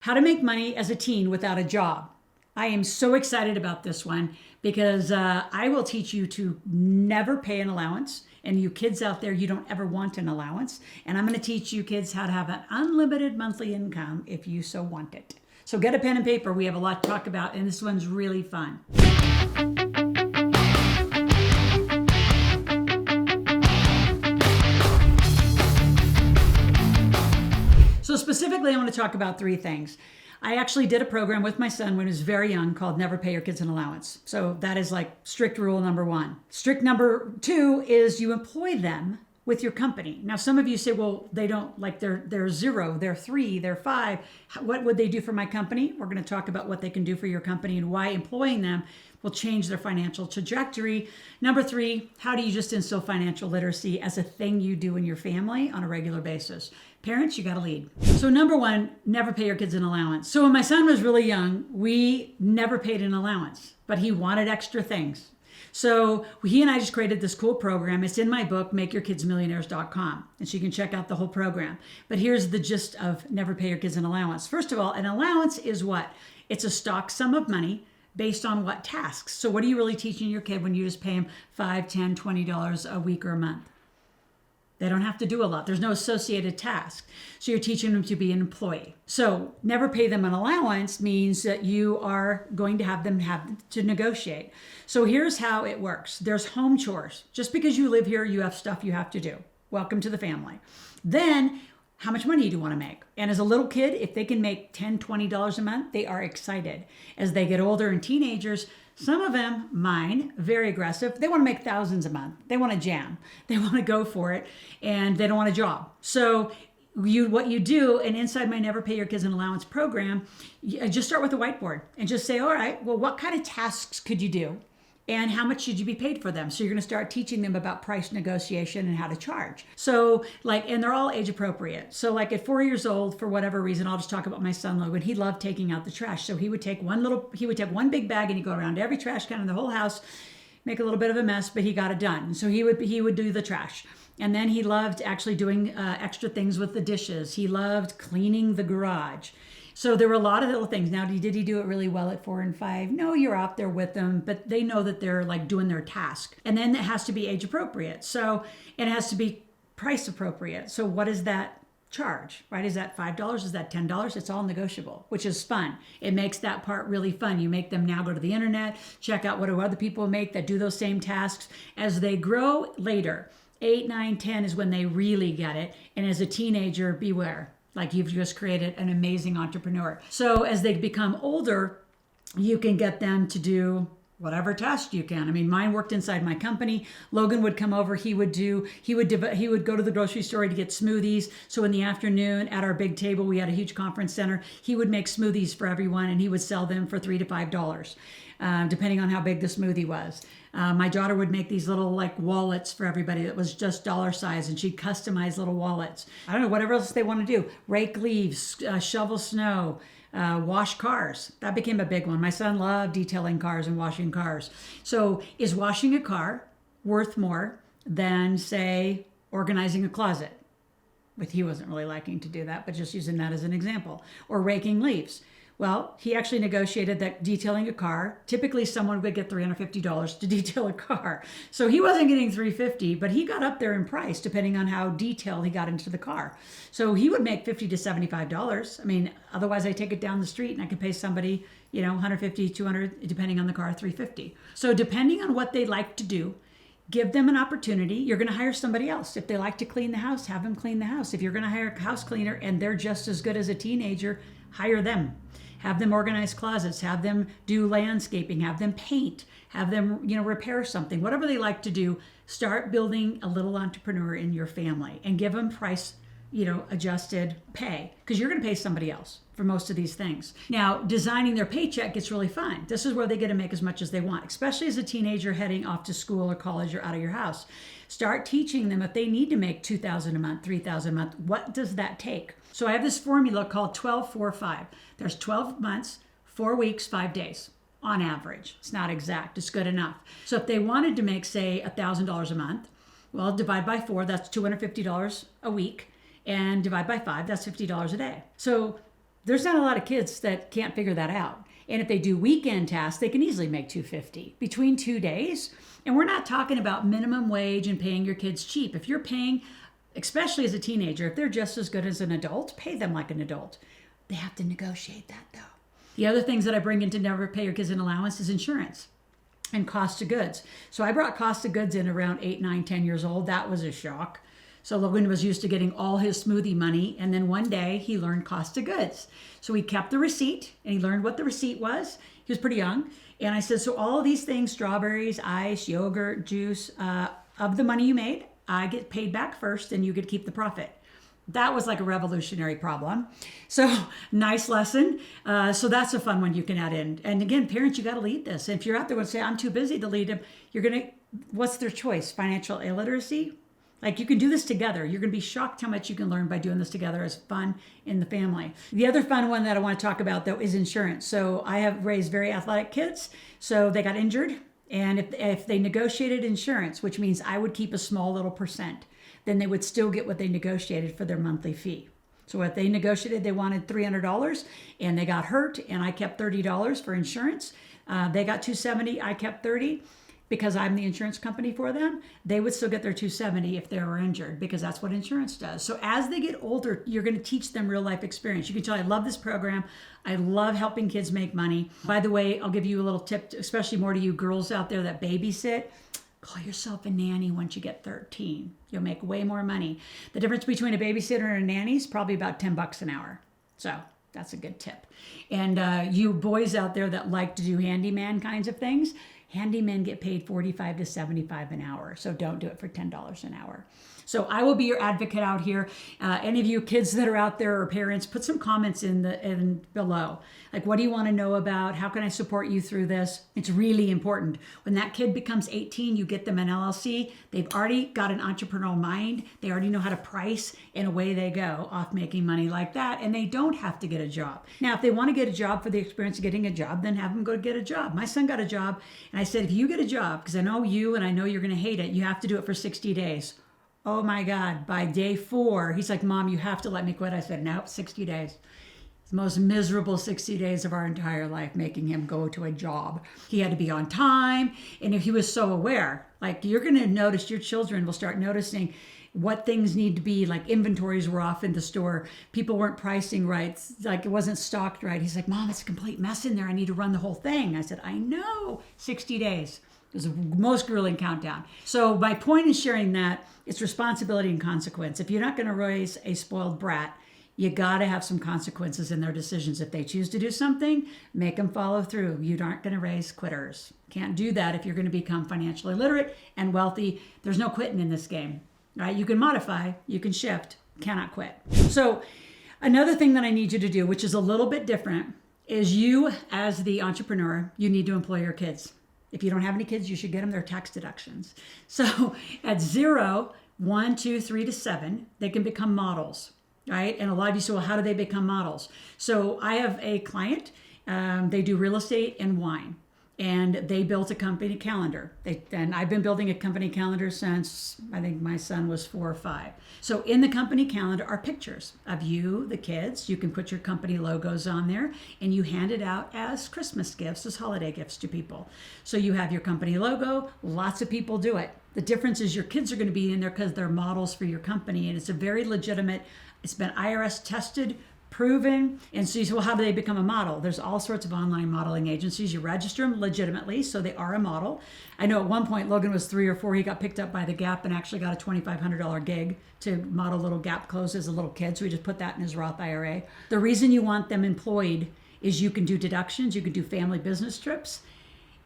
How to make money as a teen without a job. I am so excited about this one because I will teach you to never pay an allowance. And you kids out there, you don't ever want an allowance. And I'm going to teach you kids how to have an unlimited monthly income if you so want it. So get a pen and paper. We have a lot to talk about, and this one's really fun. So specifically, I want to talk about three things. I actually did a program with my son when he was very young called Never Pay Your Kids an Allowance. So that is like strict rule number one. Strict number two is you employ them with your company. Now, some of you say, well, they don't, like they're zero, they're three, they're five. What would they do for my company? We're going to talk about what they can do for your company and why employing them will change their financial trajectory. Number three, how do you just instill financial literacy as a thing you do in your family on a regular basis? Parents, you got to lead. So number one, never pay your kids an allowance. So when my son was really young, we never paid an allowance, but he wanted extra things. So he and I just created this cool program. It's in my book, MakeYourKidsMillionaires.com, and so you can check out the whole program. But here's the gist of never pay your kids an allowance. First of all, an allowance is what? It's a stock sum of money based on what tasks. So what are you really teaching your kid when you just pay them $5, $10, $20 a week or a month? They don't have to do a lot. There's no associated task. So you're teaching them to be an employee. So never pay them an allowance means that you are going to have them have to negotiate. So here's how it works. There's home chores. Just because you live here, you have stuff you have to do. Welcome to the family. Then how much money do you want to make? And as a little kid, if they can make $10, $20 a month, they are excited. As they get older and teenagers, some of them, mine, very aggressive. They want to make thousands a month. They want to jam. They want to go for it, and they don't want a job. So what you do, and inside my Never Pay Your Kids an Allowance program, you just start with a whiteboard and just say, all right, well, what kind of tasks could you do? And how much should you be paid for them? So you're going to start teaching them about price negotiation and how to charge. So and they're all age appropriate. So like at 4 years old, for whatever reason, I'll just talk about my son Logan. He loved taking out the trash. So he would take one big bag and he'd go around every trash can in the whole house, make a little bit of a mess, but he got it done. So he would do the trash. And then he loved actually doing extra things with the dishes. He loved cleaning the garage. So there were a lot of little things. Now, did he do it really well at 4 and 5? No, you're out there with them, but they know that they're like doing their task. And then it has to be age appropriate. So it has to be price appropriate. So what is that charge, right? Is that $5? Is that $10? It's all negotiable, which is fun. It makes that part really fun. You make them now go to the internet, check out what do other people make that do those same tasks. As they grow later, 8, 9, 10 is when they really get it. And as a teenager, beware. Like you've just created an amazing entrepreneur. So as they become older, you can get them to do whatever task you can. I mean, mine worked inside my company. Logan would come over. He would go to the grocery store to get smoothies. So in the afternoon at our big table, we had a huge conference center. He would make smoothies for everyone, and he would sell them for $3 to $5, depending on how big the smoothie was. My daughter would make these little like wallets for everybody that was just dollar size, and she'd customize little wallets. I don't know, whatever else they want to do. Rake leaves, shovel snow, wash cars. That became a big one. My son loved detailing cars and washing cars. So is washing a car worth more than, say, organizing a closet? But he wasn't really liking to do that, but just using that as an example. Or raking leaves. Well, he actually negotiated that detailing a car, typically someone would get $350 to detail a car. So he wasn't getting $350, but he got up there in price depending on how detailed he got into the car. So he would make $50 to $75. I mean, otherwise I take it down the street and I could pay somebody, $150, $200, depending on the car, $350. So depending on what they like to do, give them an opportunity. You're going to hire somebody else. If they like to clean the house, have them clean the house. If you're going to hire a house cleaner and they're just as good as a teenager, hire them. Have them organize closets, have them do landscaping, have them paint, have them, repair something. Whatever they like to do, start building a little entrepreneur in your family and give them price, adjusted pay, because you're going to pay somebody else for most of these things. Now, designing their paycheck gets really fun. This is where they get to make as much as they want, especially as a teenager heading off to school or college or out of your house. Start teaching them if they need to make $2,000 a month, $3,000 a month, what does that take? So I have this formula called 12-4-5. There's 12 months, 4 weeks, 5 days on average. It's not exact, it's good enough. So if they wanted to make, say, $1,000 a month, well, divide by 4, that's $250 a week. And divide by 5, that's $50 a day. So There's not a lot of kids that can't figure that out. And if they do weekend tasks, they can easily make $250 between 2 days. And we're not talking about minimum wage and paying your kids cheap. If you're paying, especially as a teenager, if they're just as good as an adult, pay them like an adult. They have to negotiate that though. The other things that I bring into Never Pay Your Kids an Allowance is insurance and cost of goods. So I brought cost of goods in around 8, 9, 10 years old. That was a shock. So Logan was used to getting all his smoothie money, and then one day he learned cost of goods. So he kept the receipt, and he learned what the receipt was. He was pretty young. And I said, so all of these things, strawberries, ice, yogurt, juice, of the money you made, I get paid back first, and you get to keep the profit. That was like a revolutionary problem. So nice lesson. So that's a fun one you can add in. And again, parents, you got to lead this. And if you're out there and say, I'm too busy to lead them, you're going to, what's their choice? Financial illiteracy? Like you can do this together. You're going to be shocked how much you can learn by doing this together as fun in the family. The other fun one that I want to talk about though is insurance. So I have raised very athletic kids. So they got injured. And if they negotiated insurance, which means I would keep a small little percent, then they would still get what they negotiated for their monthly fee. So if they negotiated, they wanted $300 and they got hurt and I kept $30 for insurance. They got $270, I kept $30. Because I'm the insurance company for them, they would still get their $270 if they were injured, because that's what insurance does. So as they get older, you're going to teach them real life experience. You can tell I love this program. I love helping kids make money. By the way, I'll give you a little tip, especially more to you girls out there that babysit. Call yourself a nanny once you get 13. You'll make way more money. The difference between a babysitter and a nanny is probably about $10 an hour. So that's a good tip. And you boys out there that like to do handyman kinds of things, handymen get paid $45 to $75 an hour. So don't do it for $10 an hour. So I will be your advocate out here. Any of you kids that are out there or parents, put some comments in below. Like, what do you want to know about? How can I support you through this? It's really important. When that kid becomes 18, you get them an LLC. They've already got an entrepreneurial mind. They already know how to price, and away they go off making money like that. And they don't have to get a job. Now, if they want to get a job for the experience of getting a job, then have them go get a job. My son got a job, and I said, if you get a job, because I know you and I know you're going to hate it, you have to do it for 60 days. Oh my God, by day 4, he's like, Mom, you have to let me quit. I said, nope, 60 days. It's the most miserable 60 days of our entire life, making him go to a job. He had to be on time. And if he was so aware, like you're going to notice, your children will start noticing what things need to be, like inventories were off in the store. People weren't pricing right. Like it wasn't stocked right. He's like, Mom, it's a complete mess in there. I need to run the whole thing. I said, I know, 60 days. It was the most grueling countdown. So my point in sharing that, it's responsibility and consequence. If you're not going to raise a spoiled brat, you got to have some consequences in their decisions. If they choose to do something, make them follow through. You aren't going to raise quitters. Can't do that if you're going to become financially literate and wealthy. There's no quitting in this game, right? You can modify, you can shift, cannot quit. So another thing that I need you to do, which is a little bit different, is you as the entrepreneur, you need to employ your kids. If you don't have any kids, you should get them their tax deductions. So at 0, 1, 2, 3 to 7, they can become models, right? And a lot of you say, well, how do they become models? So I have a client, they do real estate and wine, and they built a company calendar. And I've been building a company calendar since I think my son was 4 or 5. So in the company calendar are pictures of you, the kids. You can put your company logos on there, and you hand it out as Christmas gifts, as holiday gifts to people. So you have your company logo. Lots of people do it. The difference is your kids are going to be in there because they're models for your company, and it's a very legitimate, it's been IRS tested, proven. And so you say, well, how do they become a model? There's all sorts of online modeling agencies. You register them legitimately, so they are a model. I know at one point Logan was 3 or 4. He got picked up by the Gap and actually got a $2,500 gig to model little Gap clothes as a little kid. So he just put that in his Roth IRA. The reason you want them employed is you can do deductions, you can do family business trips,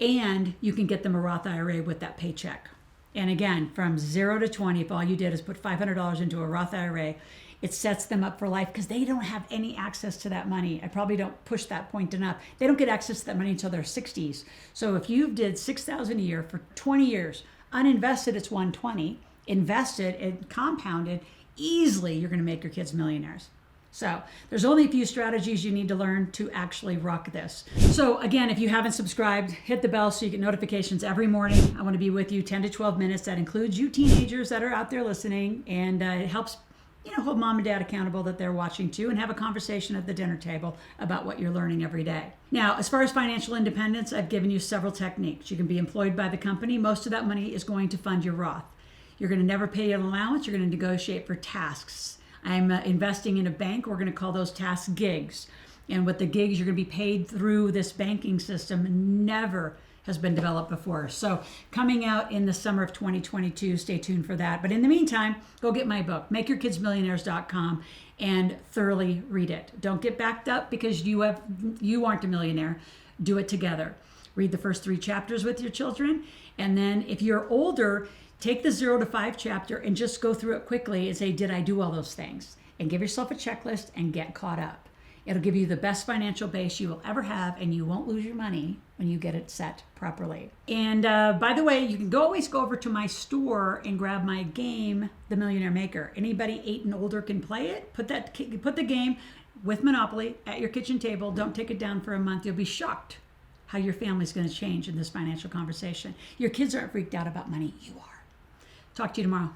and you can get them a Roth IRA with that paycheck. And again, from 0 to 20, if all you did is put $500 into a Roth IRA, it sets them up for life because they don't have any access to that money. I probably don't push that point enough. They don't get access to that money until their 60s. So if you did $6,000 a year for 20 years, uninvested, it's 120, invested and compounded, easily you're going to make your kids millionaires. So there's only a few strategies you need to learn to actually rock this. So again, if you haven't subscribed, hit the bell so you get notifications every morning. I want to be with you 10 to 12 minutes. That includes you teenagers that are out there listening, and it helps hold mom and dad accountable that they're watching too, and have a conversation at the dinner table about what you're learning every day. Now, as far as financial independence, I've given you several techniques. You can be employed by the company. Most of that money is going to fund your Roth. You're going to never pay an allowance. You're going to negotiate for tasks. I'm investing in a bank. We're going to call those tasks gigs. And with the gigs, you're going to be paid through this banking system. Never has been developed before. So coming out in the summer of 2022, stay tuned for that. But in the meantime, go get my book, makeyourkidsmillionaires.com, and thoroughly read it. Don't get backed up because you aren't a millionaire. Do it together. Read the first 3 chapters with your children. And then if you're older, take the 0 to 5 chapter and just go through it quickly and say, did I do all those things? And give yourself a checklist and get caught up. It'll give you the best financial base you will ever have, and you won't lose your money when you get it set properly. And by the way, you can always go over to my store and grab my game, The Millionaire Maker. Anybody 8 and older can play it. Put the game with Monopoly at your kitchen table. Don't take it down for a month. You'll be shocked how your family's going to change in this financial conversation. Your kids aren't freaked out about money. You are. Talk to you tomorrow.